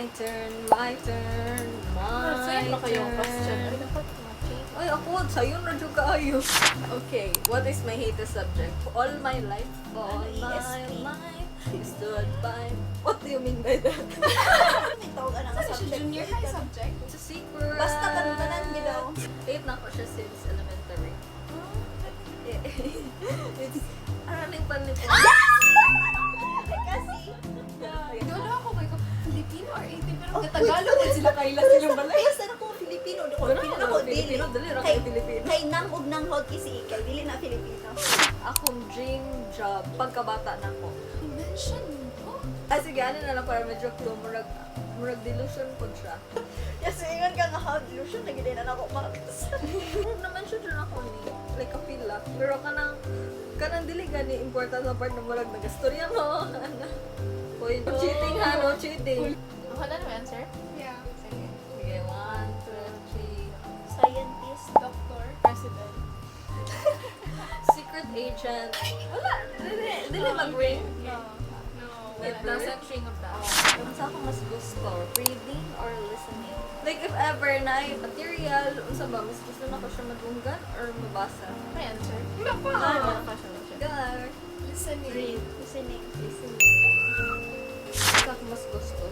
My turn, my turn, my Sa'yo na kayong question. Ay, turn. dapat matching. Ay, ako, sa'yo na dyan kaayo. Okay, what is my hatest subject? All my life, all my life, stood by. What do you mean by that? Tawag ka na nga Saan siya? subject. Junior high subject? It's a secret. Basta tanan mo daw. Hate na ako siya since elementary. It's, ano yung panlipo? Kasi, Wala ako kay Filipino or 18 pero Tagalog din sila kaila silang balay. basta na ko Filipino. Ako, Wala Filipino na ako, ako dili. Filipino, dali ra Kay- kayo Filipino. Kay nang ug nang hog si Ikay, dili na Filipino. Akong dream job, pagkabata na ko. Mention mo? Ah, sige, ano na lang para medyo clue, murag delusion po siya. Yes, ingon ka nga hog illusion na gid na ako makas. Murag naman siya dyan ako ni, like a feel lang. Pero kanang dili gani important na part na murag nagastorya mo. Uy, no cheating ha, no cheating. Ako na naman, sir? Yeah. Sige. Sige, 1, 2, 3. Scientist. Doctor. President. Secret agent. Wala, dili mag-ring. No. It Never? doesn't ring a bell. Kung saan ko mas gusto, reading or listening? Like if ever na material, unsa ba, mas gusto na ko siya madunggan or mabasa? May answer? Iba pa. Ah. Pa siya. Gar. Listening. Read. Listening. Listening. Unsa ko mas gusto?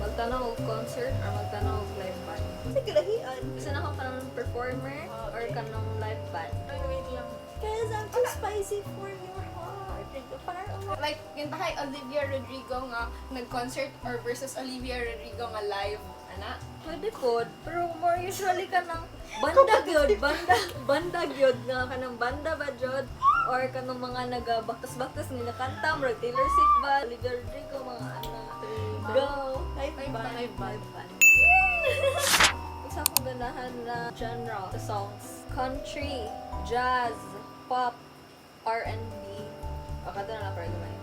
Magtanaw og concert or magtanaw og live band? Kasi galahian. Gusto na ako kanang performer or kanang live band? Ay, wait lang. Cause I'm too spicy for your heart. Drink the fire away. Like, yung kay Olivia Rodrigo nga nag-concert or versus Olivia Rodrigo nga live. Ana? Pwede po, pero more usually ka ng banda gyud, banda gyud nga kanang banda ba jud or kanang mga nagabaktas-baktas nila kanta, murag Taylor Swift ba, Olivia Rodrigo, mga ana. Go! Live Live band. band. Live band. Live band. Isa akong ganahan na genre sa songs. Country, jazz, pop, R&B. O, kanta na lang para gamay.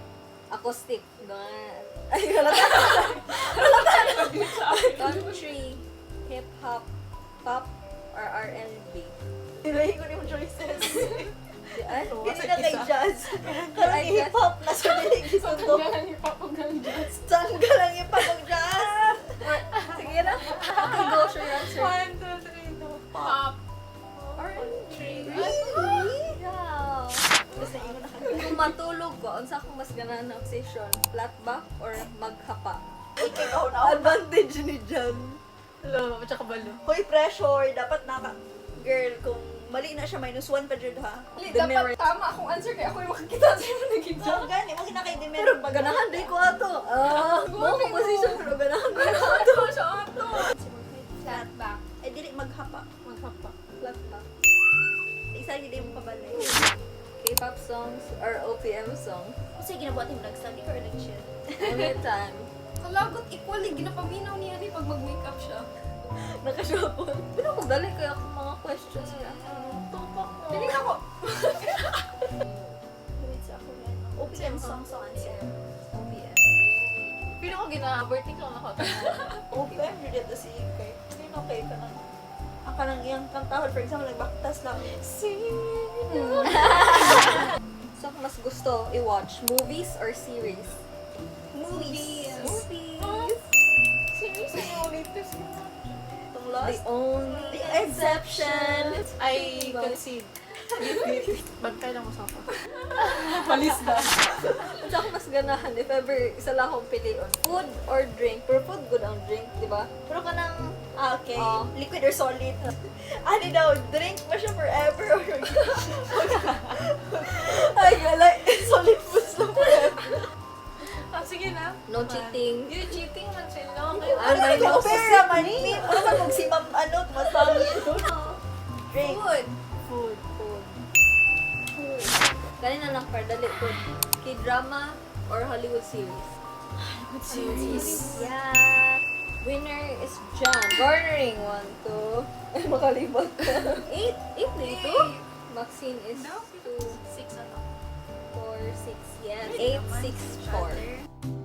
Acoustic. Ganun. Ay, country, hip-hop, pop, or R&B. Ilahi ko yung choices. Ay, Hindi na kay jazz. Karang I guess- hip-hop na sa dilig gusto to. Ipapaglang jazz. Saan ka lang hip-hop jazz? sige na. Okay, go, sure answer. 1, 2, 3, go. Pop. R&B. Really? Yeah. Basta ingon na ka. Kung matulog ko, unsa akong mas ganahan na obsession? Flat back or maghapa? Ikaw na. Advantage ni Jan. Hello, tsaka balo. Hoy, pressure. Dapat girl, kung mali na siya, -1 pa dyan ha. Demerit. Dapat tama akong answer kaya ako yung makakita sa'yo na naging So, gani, wag na kay Pero demerit. ganahan day ko ato. Mo ko position pero ganahan ko ato. Siya ato. Flat back. Eh, dili maghapa. Maghapa. Flat back. Isa hindi mo pabalay. K-pop songs or OPM song? Kasi ginabuhat yung nag-study or nag-chill. Anytime. Kalagot equally, ginapaminaw niya ni pag mag-makeup siya. Nakashopon. Pero kung dali kaya ako mga questions niya. Tupak mo. Piling ako. Wait, sa ako yan. OPM song sa answer. OPM. Piling ko gina-overthink lang ako. OPM, yun dito si Ikay. Hindi na okay ka nang ang kanang iyang kantahon, for example, nagbaktas lang. So, kung mas gusto i-watch, movies or series? Movies. Movies. Series na yung latest mo. Itong The lost. only The exception. I concede. Bagkay lang mo sa ako. Malis na. Kung saan ko mas ganahan, if ever isa lang akong piliin, food or drink. Pero food good ang drink, di ba? Pero kanang, Okay. Oh. Liquid or solid? Ano daw, drink ba siya forever or ay, gala, solid foods lang forever. Ah, sige na. no cheating. You cheating man sila. Ah, Ano may yung nose. fair naman ni? Ano ba kung si ma'am, ano, masangin? Drink. Food. Food. Food. Kanina lang par, dali food. K-drama or Hollywood series? Good Series. Yeah. Winner is John. Garnering 1, 2. Ay, makalibot ko. 8 na ito? Maxine is 2, 6 ano? 4, 6. Yes. 8, 6, 4.